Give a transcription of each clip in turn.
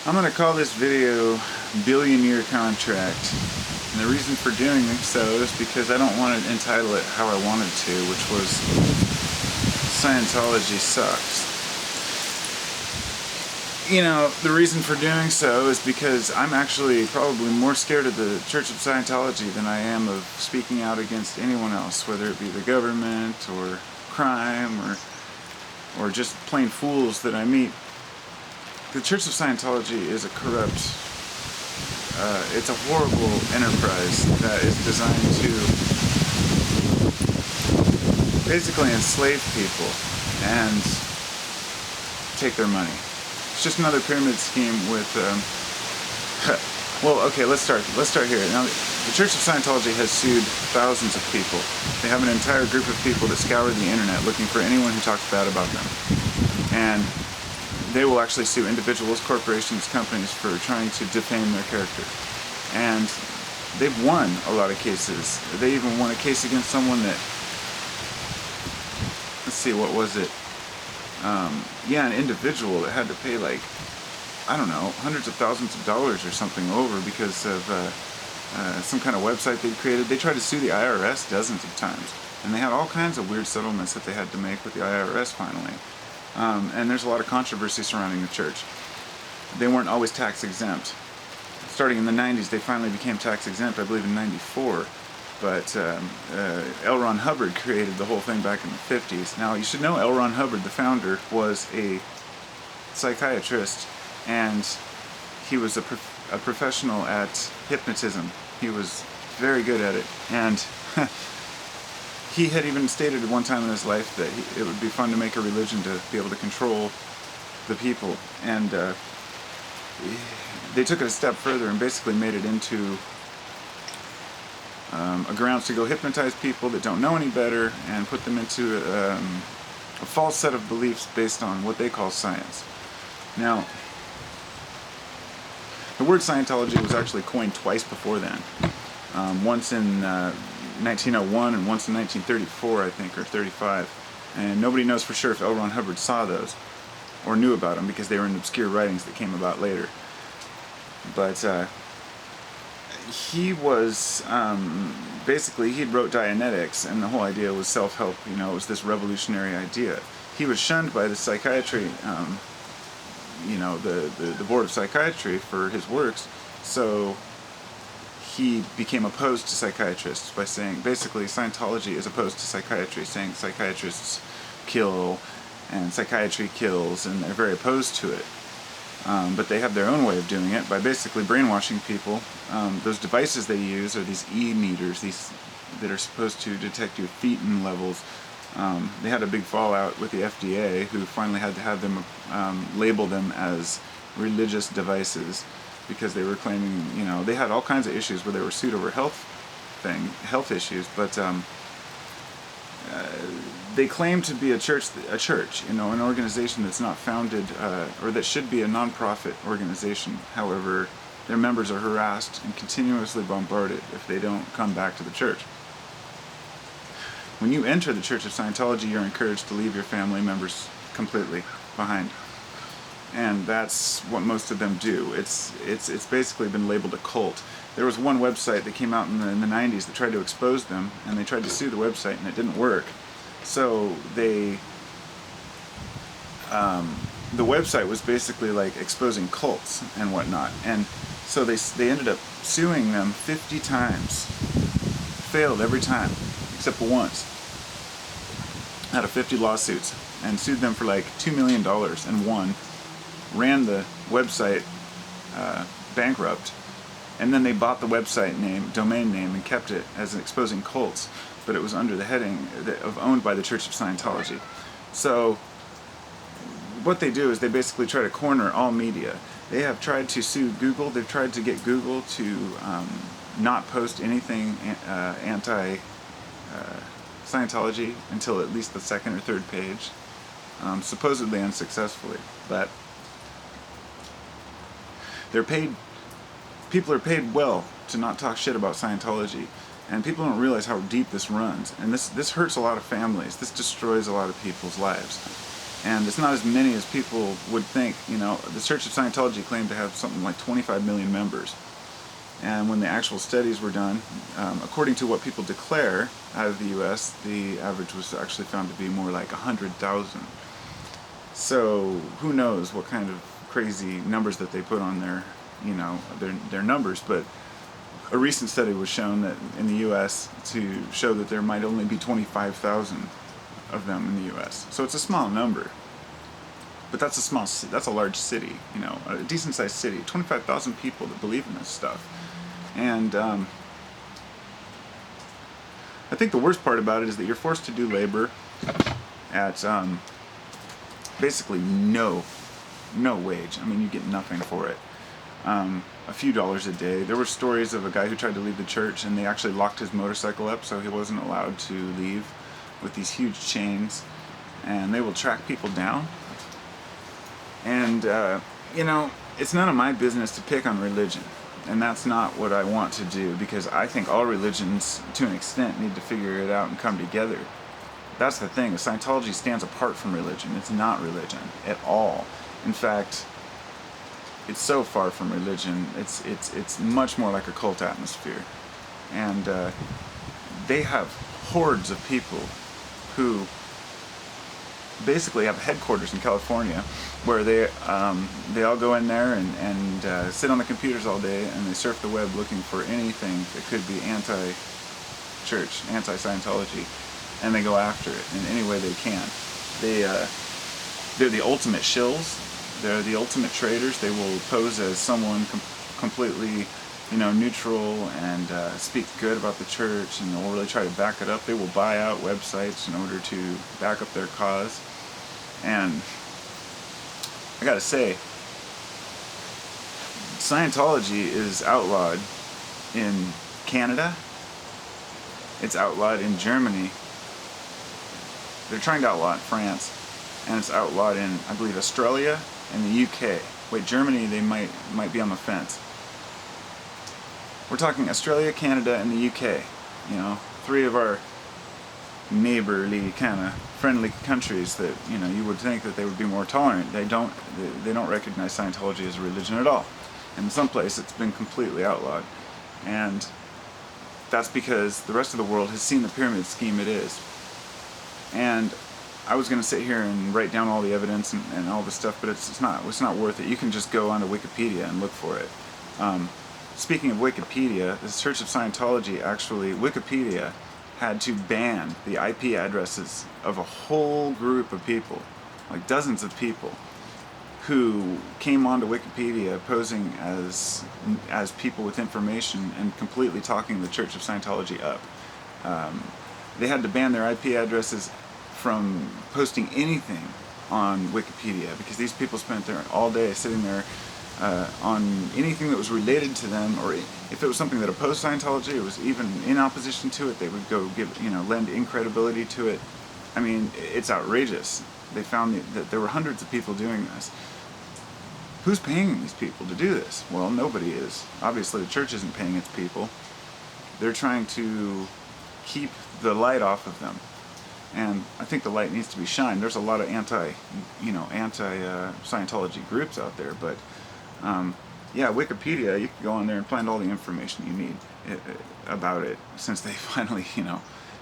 I'm going to call this video Billion-Year Contract. And the reason for doing so is because I don't want to entitle it how I wanted to, which was Scientology Sucks. You know, the reason for doing so is because I'm actually probably more scared of the Church of Scientology than I am of speaking out against anyone else, whether it be the government or crime or just plain fools that I meet. The Church of Scientology is a corrupt, it's a horrible enterprise that is designed to basically enslave people and take their money. It's just another pyramid scheme with, well, okay, let's start here. Now, the Church of Scientology has sued thousands of people. They have an entire group of people that scour the internet looking for anyone who talks bad about them. And they will actually sue individuals, corporations, companies for trying to defame their character. And they've won a lot of cases. They even won a case against someone that, let's see, what was it? An individual that had to pay like, I don't know, hundreds of thousands of dollars or something over because of some kind of website they'd created. They tried to sue the IRS dozens of times. And they had all kinds of weird settlements that they had to make with the IRS finally. And there's a lot of controversy surrounding the church. They weren't always tax exempt. Starting in the 90s, they finally became tax exempt, I believe in 94. But L. Ron Hubbard created the whole thing back in the 50s. Now, you should know L. Ron Hubbard, the founder, was a psychiatrist, and he was a professional at hypnotism. He was very good at it. And he had even stated at one time in his life that it would be fun to make a religion to be able to control the people. And they took it a step further and basically made it into a grounds to go hypnotize people that don't know any better and put them into a false set of beliefs based on what they call science. Now, the word Scientology was actually coined twice before then. Once in 1901 and once in 1934, I think, or 35. And nobody knows for sure if L. Ron Hubbard saw those or knew about them because they were in obscure writings that came about later. But he was, basically, he wrote Dianetics, and the whole idea was self-help. You know, it was this revolutionary idea. He was shunned by the psychiatry, the Board of Psychiatry for his works, so he became opposed to psychiatrists by saying, basically, Scientology is opposed to psychiatry, saying psychiatrists kill and psychiatry kills, and they're very opposed to it. But they have their own way of doing it by basically brainwashing people. Those devices they use are these e-meters, these that are supposed to detect your pheton levels. They had a big fallout with the FDA, who finally had to have them label them as religious devices because they were claiming, they had all kinds of issues where they were sued over health issues, but they claim to be a church, an organization that's not founded, or that should be a non-profit organization. However, their members are harassed and continuously bombarded if they don't come back to the church. When you enter the Church of Scientology, you're encouraged to leave your family members completely behind. And that's what most of them do. It's basically been labeled a cult. There was one website that came out in the 90s that tried to expose them, and they tried to sue the website, and it didn't work. So the website was basically like exposing cults and whatnot, and so they ended up suing them 50 times. Failed every time, except for once. Out of 50 lawsuits, and sued them for like $2 million and won. Ran the website bankrupt, and then they bought the website domain name, and kept it as exposing cults, but it was under the heading of owned by the Church of Scientology. So what they do is they basically try to corner all media. They have tried to sue Google. They've tried to get Google to not post anything anti-Scientology until at least the second or third page, supposedly unsuccessfully. But people are paid well to not talk shit about Scientology, and people don't realize how deep this runs. And this hurts a lot of families. This destroys a lot of people's lives. And it's not as many as people would think. You know, the Church of Scientology claimed to have something like 25 million members. And when the actual studies were done, according to what people declare out of the U.S., the average was actually found to be more like 100,000. So who knows what kind of crazy numbers that they put on their, you know, their numbers. But a recent study was shown that in the U.S. to show that there might only be 25,000 of them in the U.S. So it's a small number. But that's a large city, you know, a decent-sized city. 25,000 people that believe in this stuff. And I think the worst part about it is that you're forced to do labor at basically no wage. I mean, you get nothing for it. A few dollars a day. There were stories of a guy who tried to leave the church, and they actually locked his motorcycle up so he wasn't allowed to leave with these huge chains. And they will track people down. And, you know, it's none of my business to pick on religion. And that's not what I want to do, because I think all religions, to an extent, need to figure it out and come together. That's the thing. Scientology stands apart from religion. It's not religion at all. In fact, it's so far from religion. It's much more like a cult atmosphere. And they have hordes of people who basically have headquarters in California, where they all go in there and sit on the computers all day, and they surf the web looking for anything that could be anti-church, anti-Scientology, and they go after it in any way they can. They're the ultimate shills. They're the ultimate traders. They will pose as someone completely, you know, neutral and speak good about the church, and they'll really try to back it up. They will buy out websites in order to back up their cause. And I gotta say, Scientology is outlawed in Canada. It's outlawed in Germany. They're trying to outlaw it in France. And it's outlawed in, I believe, Australia and the UK. Wait, Germany, they might be on the fence. We're talking Australia, Canada, and the UK. You know, three of our neighborly kind of friendly countries that, you know, you would think that they would be more tolerant. They don't recognize Scientology as a religion at all. And in some place it's been completely outlawed. And that's because the rest of the world has seen the pyramid scheme it is. And I was going to sit here and write down all the evidence and all this stuff, but it's not worth it. You can just go onto Wikipedia and look for it. Speaking of Wikipedia, the Church of Scientology actually, Wikipedia had to ban the IP addresses of a whole group of people, like dozens of people, who came onto Wikipedia posing as people with information and completely talking the Church of Scientology up. They had to ban their IP addresses from posting anything on Wikipedia, because these people spent there all day sitting there on anything that was related to them, or if it was something that opposed Scientology, it was even in opposition to it, they would go lend incredibility to it. I mean, it's outrageous. They found that there were hundreds of people doing this. Who's paying these people to do this? Well, nobody is. Obviously, the church isn't paying its people. They're trying to keep the light off of them. And I think the light needs to be shined. There's a lot of anti-Scientology groups out there, but yeah, Wikipedia, you can go on there and find all the information you need about it, since they finally,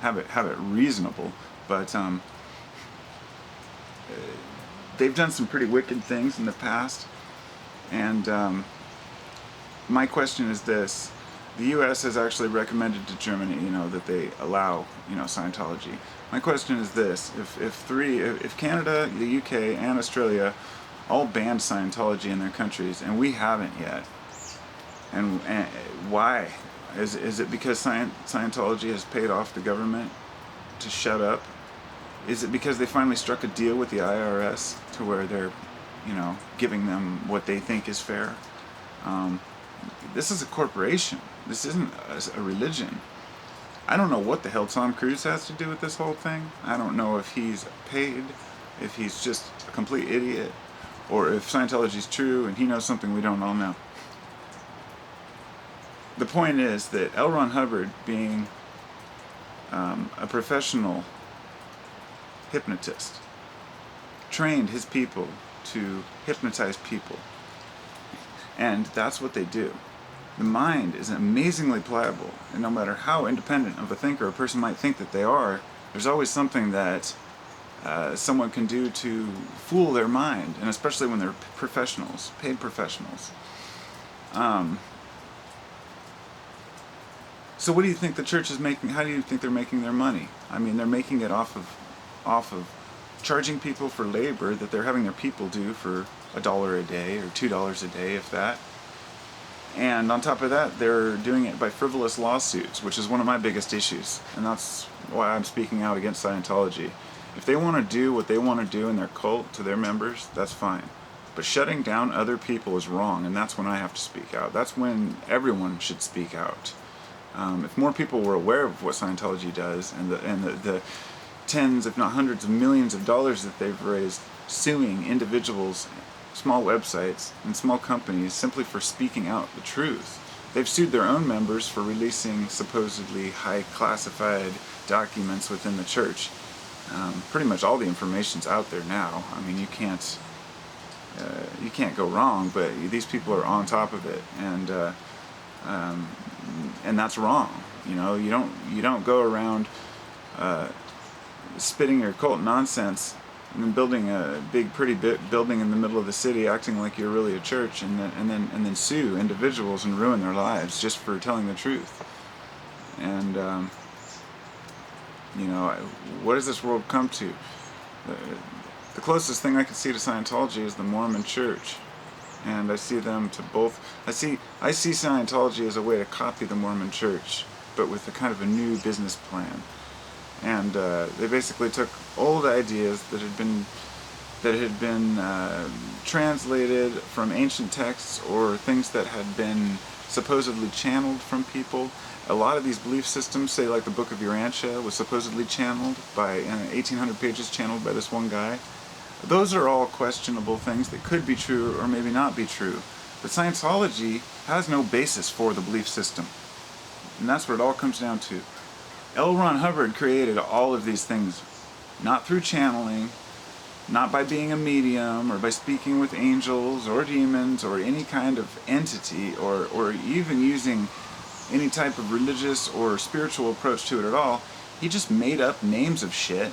have it reasonable. But they've done some pretty wicked things in the past, and my question is this: the U.S. has actually recommended to Germany, that they allow, Scientology. My question is this: if Canada, the UK, and Australia all banned Scientology in their countries, and we haven't yet, and why? Is it because Scientology has paid off the government to shut up? Is it because they finally struck a deal with the IRS to where they're, giving them what they think is fair? This is a corporation. This isn't a religion. I don't know what the hell Tom Cruise has to do with this whole thing. I don't know if he's paid, if he's just a complete idiot, or if Scientology's true and he knows something we don't all know. The point is that L. Ron Hubbard, being a professional hypnotist, trained his people to hypnotize people. And that's what they do. The mind is amazingly pliable, and no matter how independent of a thinker a person might think that they are, there's always something that someone can do to fool their mind, and especially when they're professionals, paid professionals. So what do you think the church is making? How do you think they're making their money? I mean, they're making it off of charging people for labor that they're having their people do for $1 a day or $2 a day, if that. And on top of that, they're doing it by frivolous lawsuits, which is one of my biggest issues. And that's why I'm speaking out against Scientology. If they want to do what they want to do in their cult to their members, that's fine. But shutting down other people is wrong, and that's when I have to speak out. That's when everyone should speak out. If more people were aware of what Scientology does and the tens, if not hundreds of millions of dollars that they've raised suing individuals, small websites, and small companies simply for speaking out the truth. They've sued their own members for releasing supposedly high classified documents within the church. Pretty much all the information's out there now. I mean, you can't go wrong, but these people are on top of it, and that's wrong. You know, you don't go around spitting your cult nonsense and then building a big pretty building in the middle of the city, acting like you're really a church, and then sue individuals and ruin their lives just for telling the truth. And you know, what does this world come to? The closest thing I can see to Scientology is the Mormon Church, and I see them to both. I see Scientology as a way to copy the Mormon Church, but with a kind of a new business plan. And they basically took old ideas that had been translated from ancient texts or things that had been supposedly channeled from people. A lot of these belief systems, say like the Book of Urantia, was supposedly channeled by 1,800 pages channeled by this one guy. Those are all questionable things that could be true or maybe not be true. But Scientology has no basis for the belief system. And that's what it all comes down to. L. Ron Hubbard created all of these things, not through channeling, not by being a medium or by speaking with angels or demons or any kind of entity or even using any type of religious or spiritual approach to it at all. He just made up names of shit.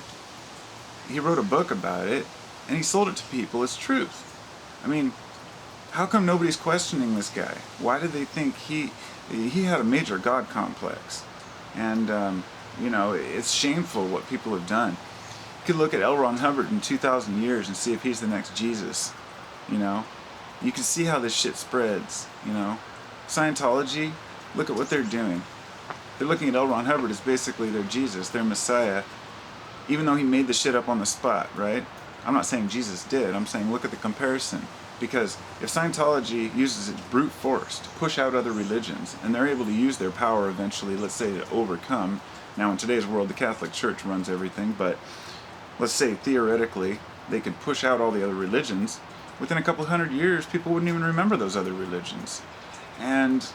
He wrote a book about it, and he sold it to people as truth. I mean, how come nobody's questioning this guy? Why did they think he had a major God complex? And, you know, it's shameful what people have done. You could look at L. Ron Hubbard in 2,000 years and see if he's the next Jesus, you know. You can see how this shit spreads, you know. Scientology, look at what they're doing. They're looking at L. Ron Hubbard as basically their Jesus, their Messiah, even though he made the shit up on the spot, right? I'm not saying Jesus did. I'm saying look at the comparison. Because if Scientology uses its brute force to push out other religions, and they're able to use their power eventually, let's say, to overcome, now in today's world the Catholic Church runs everything, but let's say theoretically they could push out all the other religions, within a couple hundred years people wouldn't even remember those other religions. And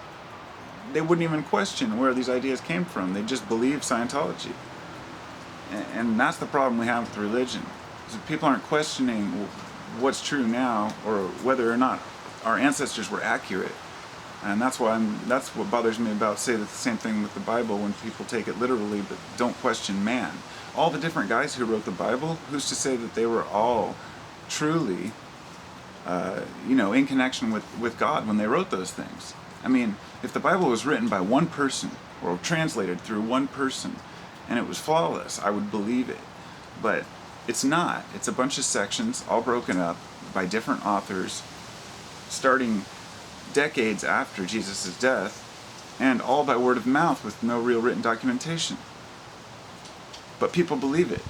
they wouldn't even question where these ideas came from. They just believe Scientology. And that's the problem we have with religion. Is that people aren't questioning what's true now or whether or not our ancestors were accurate. And that's what bothers me about, say, the same thing with the Bible when people take it literally but don't question man. All the different guys who wrote the Bible, who's to say that they were all truly in connection with God when they wrote those things? I mean, if the Bible was written by one person or translated through one person and it was flawless, I would believe it. But it's not. It's a bunch of sections all broken up by different authors starting decades after Jesus' death, and all by word of mouth with no real written documentation. But people believe it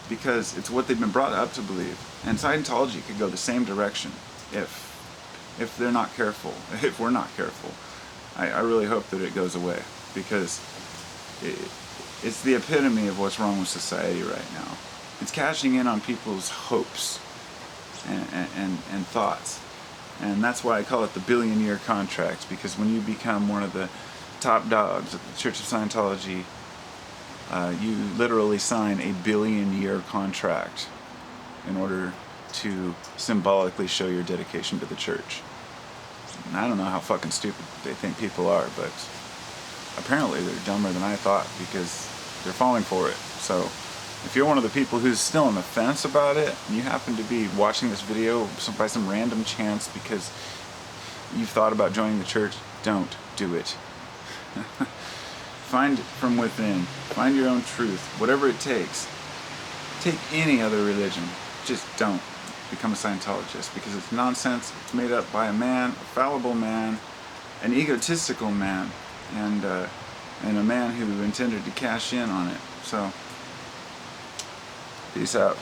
because it's what they've been brought up to believe. And Scientology could go the same direction if they're not careful, if we're not careful. I really hope that it goes away, because it's the epitome of what's wrong with society right now. It's cashing in on people's hopes and thoughts. And that's why I call it the billion-year contract, because when you become one of the top dogs at the Church of Scientology, you literally sign a billion-year contract in order to symbolically show your dedication to the church. And I don't know how fucking stupid they think people are, but apparently they're dumber than I thought, because they're falling for it. So if you're one of the people who's still on the fence about it, and you happen to be watching this video by some random chance because you've thought about joining the church, don't do it. Find it from within. Find your own truth, whatever it takes. Take any other religion. Just don't become a Scientologist, because it's nonsense. It's made up by a man, a fallible man, an egotistical man, and a man who intended to cash in on it. So, peace out.